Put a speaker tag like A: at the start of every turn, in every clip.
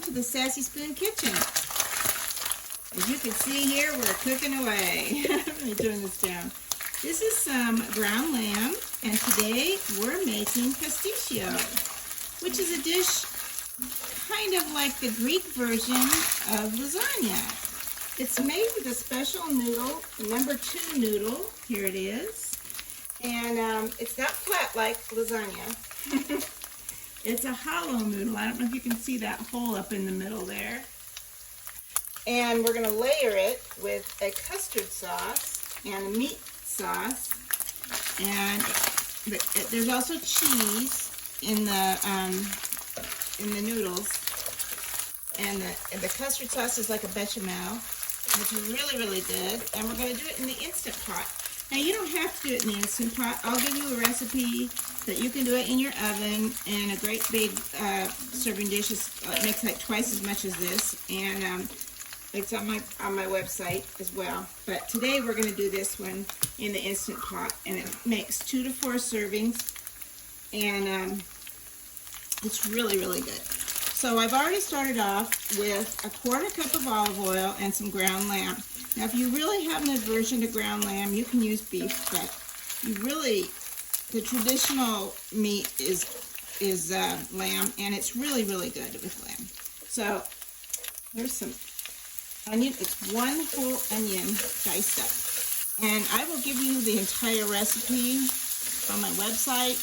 A: to the Sassy Spoon Kitchen. As you can see here, we're cooking away. Let me turn this down. This is some ground lamb, and today we're making pasticcio, which is a dish kind of like the Greek version of lasagna. It's made with a special noodle, number 2 noodle. Here it is. And it's not flat like lasagna. It's a hollow noodle. I don't know if you can see that hole up in the middle there. And we're going to layer it with a custard sauce and a meat sauce. And there's also cheese in the noodles. And the custard sauce is like a bechamel, which is really, really good. And we're going to do it in the Instant Pot. Now, you don't have to do it in the Instant Pot. I'll give you a recipe that you can do it in your oven in a great big serving dish. It makes like twice as much as this, and it's on my website as well. But today we're going to do this one in the Instant Pot, and it makes 2 to 4 servings, and it's really, really good. So I've already started off with a 1/4 cup of olive oil and some ground lamb. Now, if you really have an aversion to ground lamb, you can use beef, but the traditional meat is lamb, and it's really, really good with lamb. So there's some onion. It's 1 whole onion diced up. And I will give you the entire recipe on my website.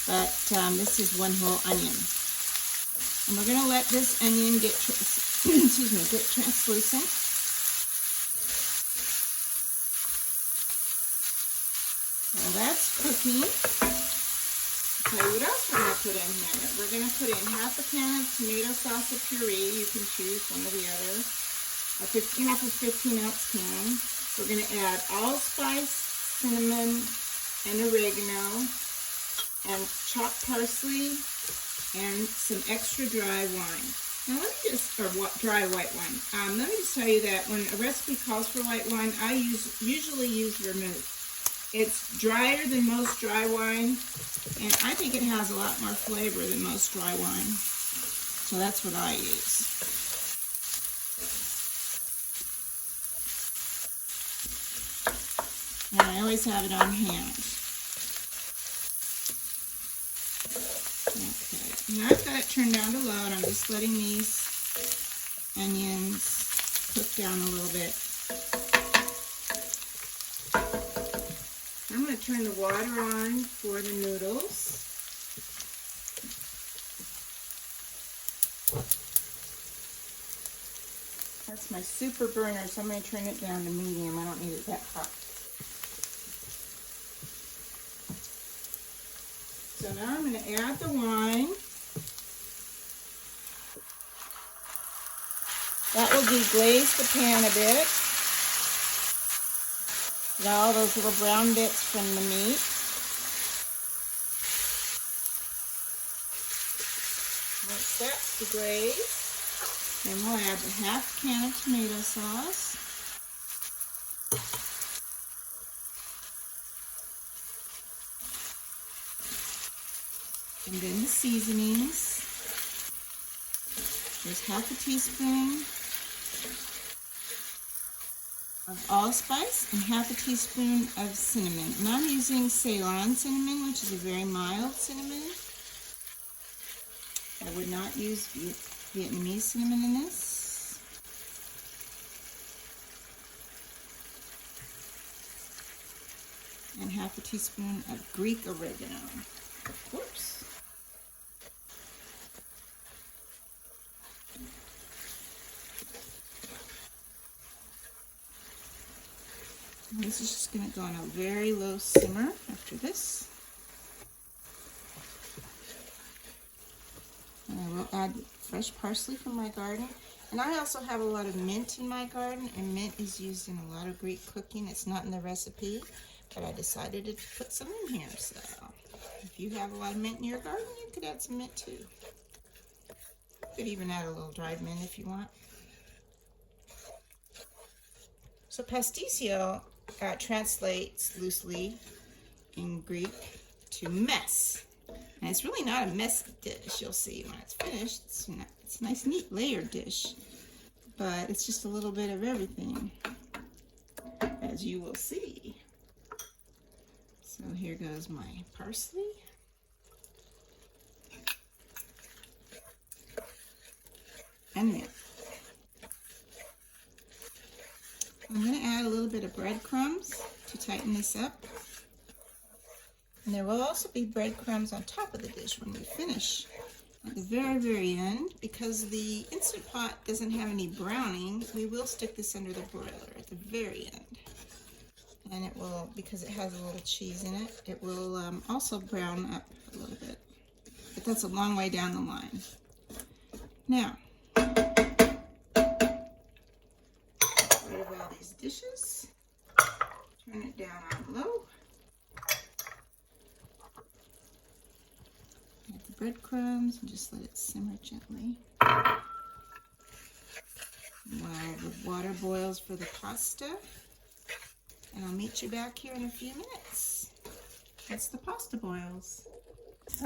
A: But this is 1 whole onion. And we're going to let this onion get translucent. Well, that's cooking. I'll tell you what else we're going to put in here. We're going to put in half a can of tomato sauce or puree. You can choose one or the other. Half a 15-ounce can. We're going to add allspice, cinnamon, and oregano, and chopped parsley, and some extra dry wine. Now let me just, dry white wine. Let me just tell you that when a recipe calls for white wine, I usually use vermouth. It's drier than most dry wine, and I think it has a lot more flavor than most dry wine. So that's what I use. And I always have it on hand. Okay, now I've got it turned down to low, and I'm just letting these onions cook down a little bit. I'm going to turn the water on for the noodles. That's my super burner, so I'm going to turn it down to medium. I don't need it that hot. So now I'm going to add the wine. That will deglaze the pan a bit. Get all those little brown bits from the meat. Once that's deglazed, then we'll add the half can of tomato sauce. And then the seasonings. There's half a teaspoon of allspice and half a teaspoon of cinnamon. And I'm using Ceylon cinnamon, which is a very mild cinnamon. I would not use Vietnamese cinnamon in this. And half a teaspoon of Greek oregano, of course. And this is just going to go on a very low simmer after this. And I will add fresh parsley from my garden. And I also have a lot of mint in my garden, and mint is used in a lot of Greek cooking. It's not in the recipe, but I decided to put some in here. So if you have a lot of mint in your garden, you could add some mint too. You could even add a little dried mint if you want. So pastitsio translates loosely in Greek to mess. And it's really not a messy dish. You'll see when it's finished. It's a nice, neat layered dish. But it's just a little bit of everything, as you will see. So here goes my parsley. And then I'm going to add a little bit of breadcrumbs to tighten this up. And there will also be breadcrumbs on top of the dish when we finish. At the very, very end, because the Instant Pot doesn't have any browning, we will stick this under the broiler at the very end. And it will, because it has a little cheese in it, it will also brown up a little bit. But that's a long way down the line. Now, get rid of all these dishes. Turn it down on low. Add the breadcrumbs and just let it simmer gently. While the water boils for the pasta. And I'll meet you back here in a few minutes. That's the pasta boils.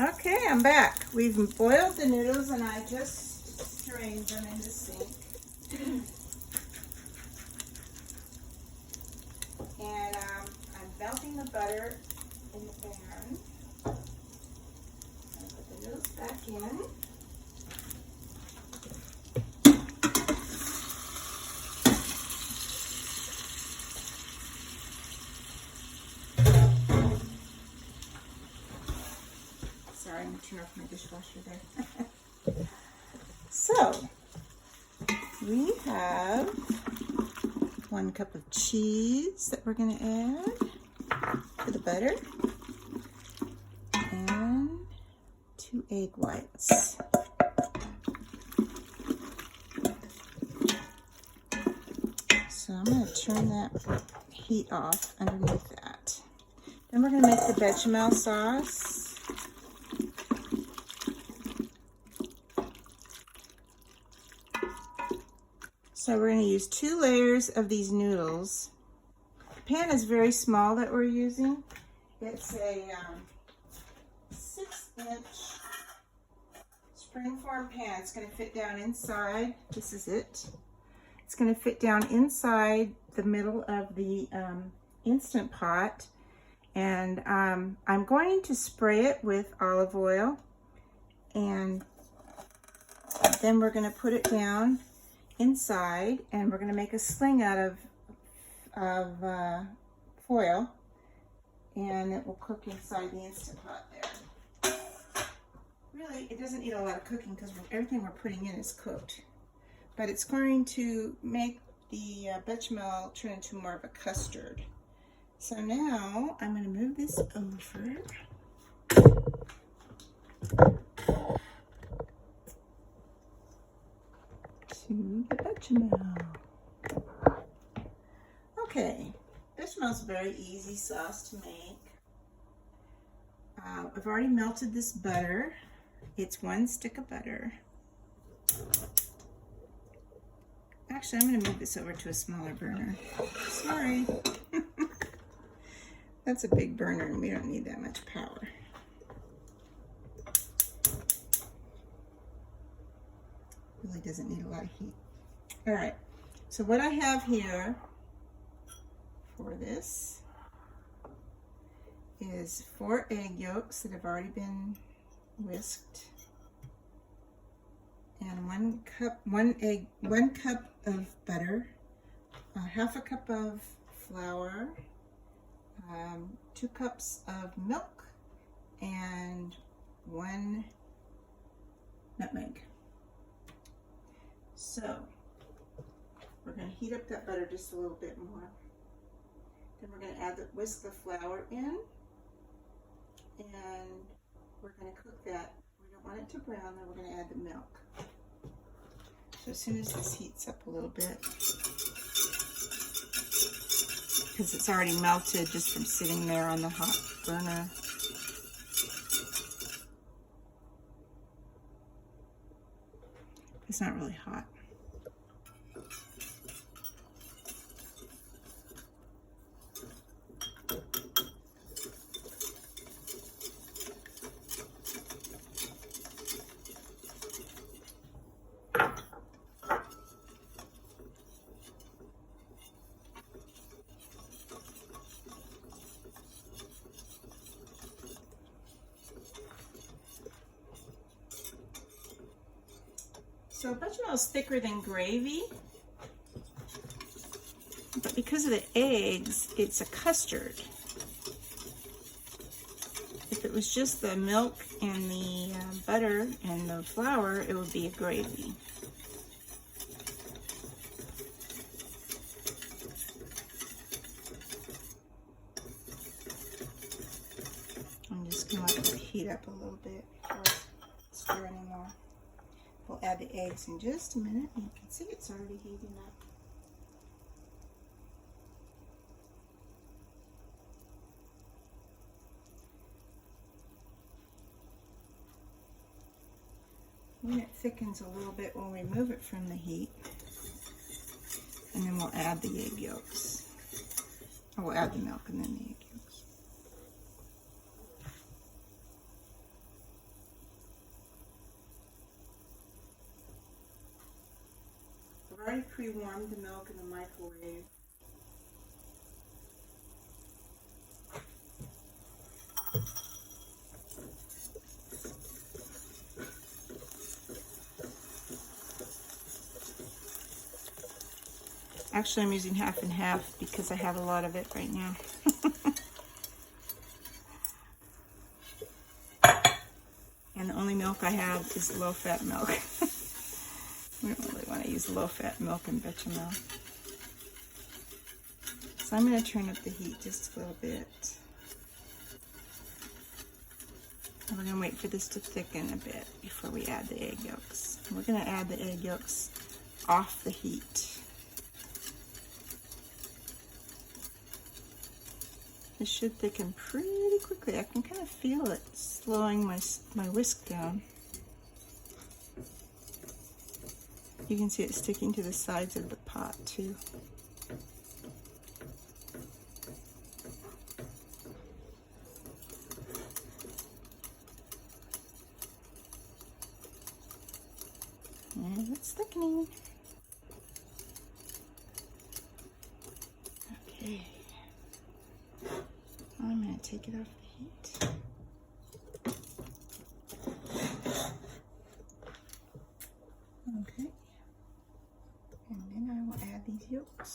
A: Okay, I'm back. We've boiled the noodles and I just strained them in the sink. And I'm melting the butter in the pan. I'll put the noodles back in. Sorry, I'm going to turn off my dishwasher there. So, we have 1 cup of cheese that we're going to add to the butter. And 2 egg whites. So I'm going to turn that heat off underneath that. Then we're going to make the bechamel sauce. So we're going to use 2 layers of these noodles. The pan is very small that we're using. It's a 6-inch springform pan. It's going to fit down inside. This is it. It's going to fit down inside the middle of the Instant Pot. And I'm going to spray it with olive oil. And then we're going to put it down inside, and we're going to make a sling out of foil, and it will cook inside the Instant Pot there. Really, it doesn't need a lot of cooking because everything we're putting in is cooked, but it's going to make the bechamel turn into more of a custard. So now I'm going to move this over. To the bechamel. Okay, bechamel's a very easy sauce to make. I've already melted this butter. It's 1 stick of butter. Actually, I'm going to move this over to a smaller burner. Sorry. That's a big burner and we don't need that much power. Really doesn't need a lot of heat. All right, so what I have here for this is 4 egg yolks that have already been whisked, and 1 cup of butter, 1/2 cup of flour, 2 cups of milk, and 1 nutmeg. So we're going to heat up that butter just a little bit more. Then we're going to whisk the flour in, and we're going to cook that. We don't want it to brown, then we're going to add the milk. So as soon as this heats up a little bit, because it's already melted just from sitting there on the hot burner. It's not really hot. So bechamel is thicker than gravy, but because of the eggs, it's a custard. If it was just the milk and the butter and the flour, it would be a gravy. I'm just going to let it heat up a little bit before I stir anymore. We'll add the eggs in just a minute. You can see it's already heating up. When it thickens a little bit, we'll remove it from the heat, and then we'll add the egg yolks. Or we'll add the milk and then the egg yolks. I've already pre-warmed the milk in the microwave. Actually, I'm using half and half because I have a lot of it right now. And the only milk I have is low-fat milk. We don't really want to use low-fat milk in bechamel. So I'm going to turn up the heat just a little bit. And we're going to wait for this to thicken a bit before we add the egg yolks. And we're going to add the egg yolks off the heat. It should thicken pretty quickly. I can kind of feel it slowing my whisk down. You can see it sticking to the sides of the pot too. And it's thickening. Okay. I'm going to take it off the heat. Okay. And then I will add these yolks.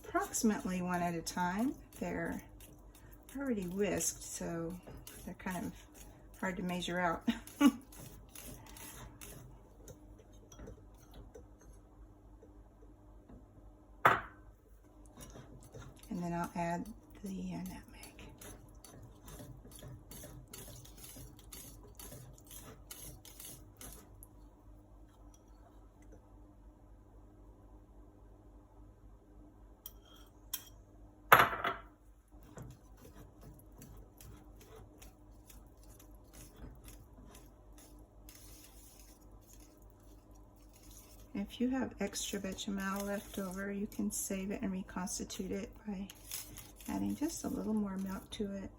A: Approximately one at a time. They're already whisked, so they're kind of hard to measure out. And then I'll add the nutmeg. If you have extra bechamel left over, you can save it and reconstitute it by adding just a little more milk to it.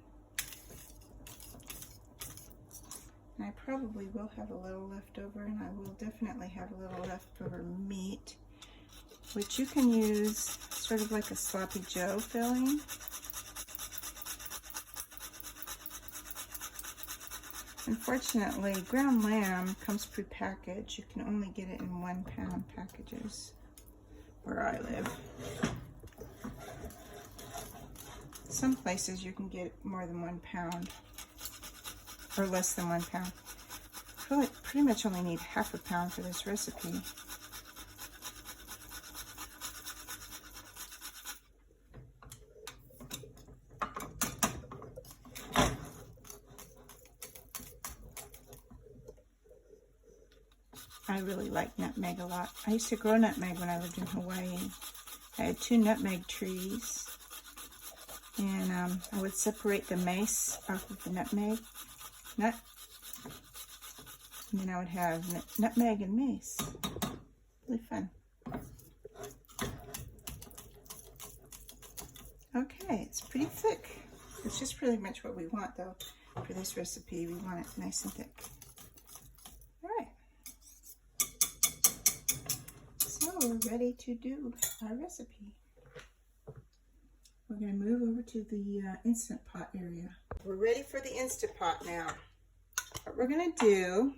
A: And I probably will have a little left over, and I will definitely have a little leftover meat, which you can use sort of like a sloppy joe filling. Unfortunately, ground lamb comes prepackaged. You can only get it in 1 pound packages where I live. Some places you can get more than 1 pound or less than 1 pound. Pretty much only need half a pound for this recipe. I really like nutmeg a lot. I used to grow nutmeg when I lived in Hawaii. I had 2 nutmeg trees, and I would separate the mace off of the nutmeg nut, and then I would have nutmeg and mace. Really fun. Okay, it's pretty thick. It's just pretty much what we want, though, for this recipe. We want it nice and thick. We're ready to do our recipe. We're going to move over to the Instant Pot area. We're ready for the Instant Pot now. what we're gonna do,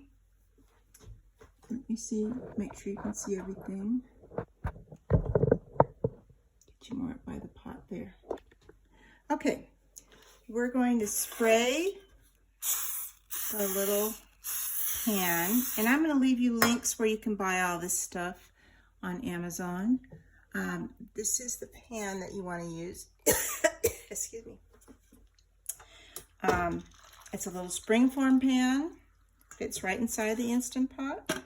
A: let me see, make sure you can see everything. Get you more up by the pot there. Okay, we're going to spray the little pan, and I'm going to leave you links where you can buy all this stuff on Amazon. This is the pan that you want to use. Excuse me. It's a little springform pan. Fits right inside the Instant Pot.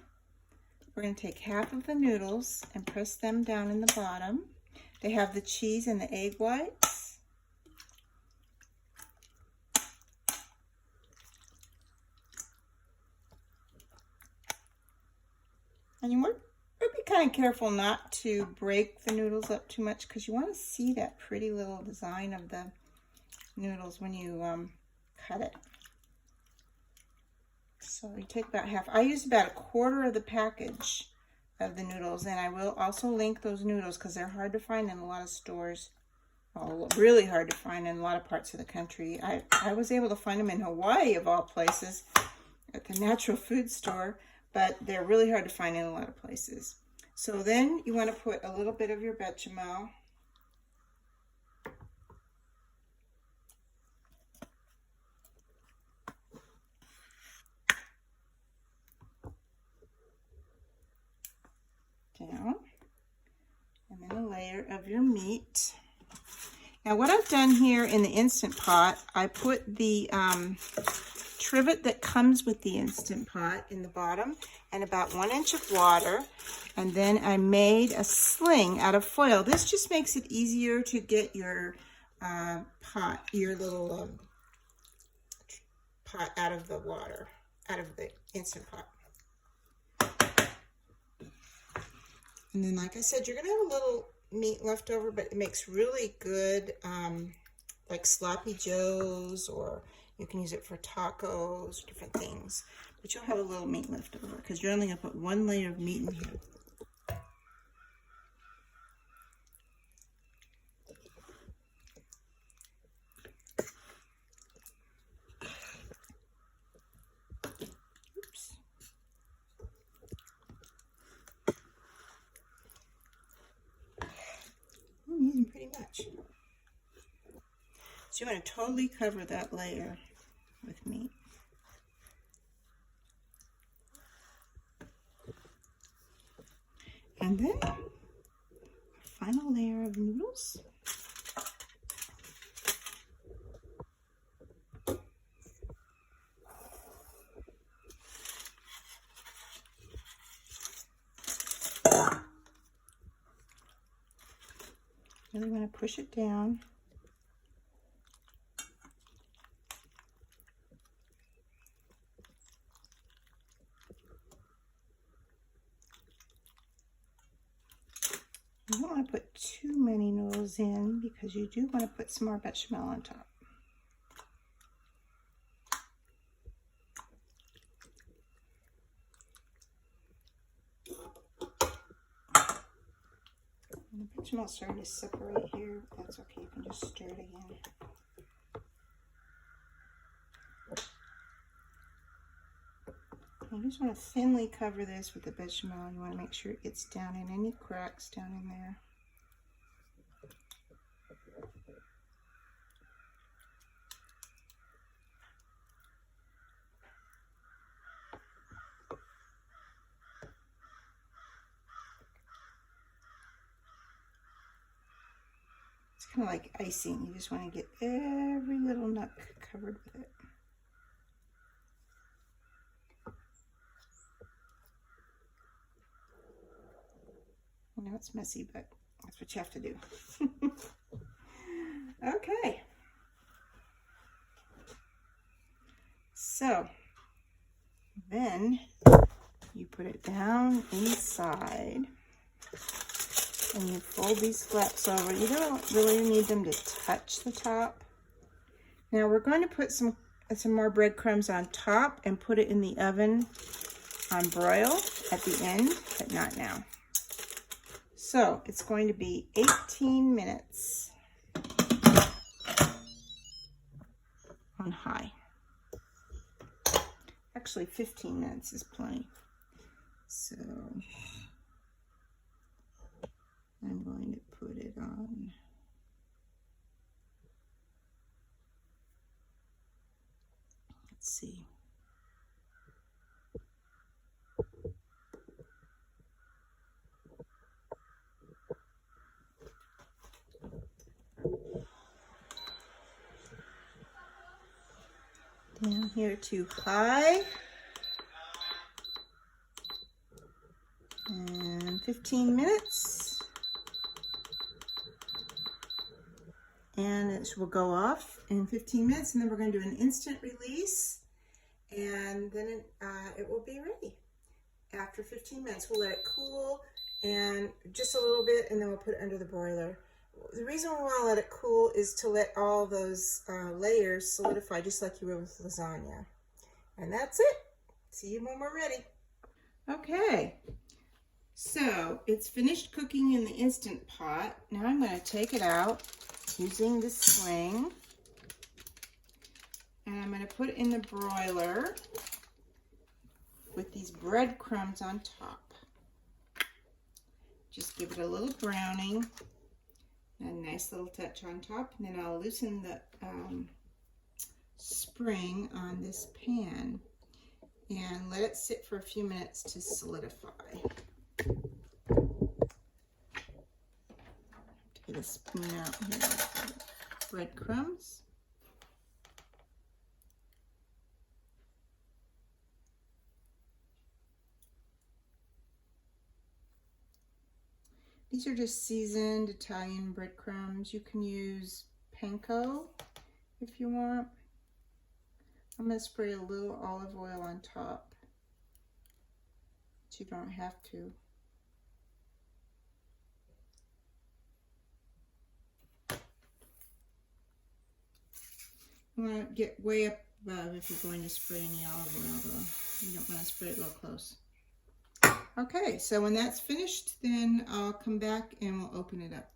A: We're going to take half of the noodles and press them down in the bottom. They have the cheese and the egg whites. And you want to be kind of careful not to break the noodles up too much, because you want to see that pretty little design of the noodles when you cut it. So you take about half. I use about a quarter of the package of the noodles, and I will also link those noodles because they're hard to find in a lot of stores. Well, really hard to find in a lot of parts of the country. I was able to find them in Hawaii, of all places, at the natural food store, but they're really hard to find in a lot of places. So then you want to put a little bit of your bechamel. Down, and then a layer of your meat. Now what I've done here in the Instant Pot, I put the trivet that comes with the Instant Pot in the bottom and about 1 inch of water, and then I made a sling out of foil. This just makes it easier to get your pot, your little pot out of the water, out of the Instant Pot. And then, like I said, you're going to have a little meat left over, but it makes really good, like sloppy joes, or you can use it for tacos, different things. But you'll have a little meat left over because you're only going to put 1 layer of meat in here. Pretty much. So you want to totally cover that layer with meat. And then a final layer of noodles. Really want to push it down. You don't want to put too many noodles in because you do want to put some more bechamel on top. The bechamel's starting to separate here. That's okay, you can just stir it again. You just want to thinly cover this with the bechamel. You want to make sure it gets down in any cracks down in there. It's kind of like icing. You just want to get every little nook covered with it. I know it's messy, but that's what you have to do. Okay. So then you put it down inside and you fold these flaps over. You don't really need them to touch the top. Now we're going to put some more breadcrumbs on top and put it in the oven on broil at the end, but not now. So it's going to be 18 minutes on high. Actually, 15 minutes is plenty. So I'm going to put it on. Let's see. Down here to high. And 15 minutes. And it will go off in 15 minutes, and then we're going to do an instant release, and then it will be ready. After 15 minutes, we'll let it cool and just a little bit, and then we'll put it under the broiler. The reason we want to let it cool is to let all those layers solidify, just like you would with lasagna. And that's it. See you when we're ready. Okay, so it's finished cooking in the Instant Pot. Now I'm going to take it out using the sling, and I'm going to put it in the broiler with these breadcrumbs on top. Just give it a little browning, a nice little touch on top, and then I'll loosen the spring on this pan and let it sit for a few minutes to solidify. Get a spoon out here with the breadcrumbs. These are just seasoned Italian breadcrumbs. You can use panko if you want. I'm going to spray a little olive oil on top, but you don't have to. You want to get way up above if you're going to spray any olive oil, though. You don't want to spray it real close. Okay, so when that's finished, then I'll come back and we'll open it up.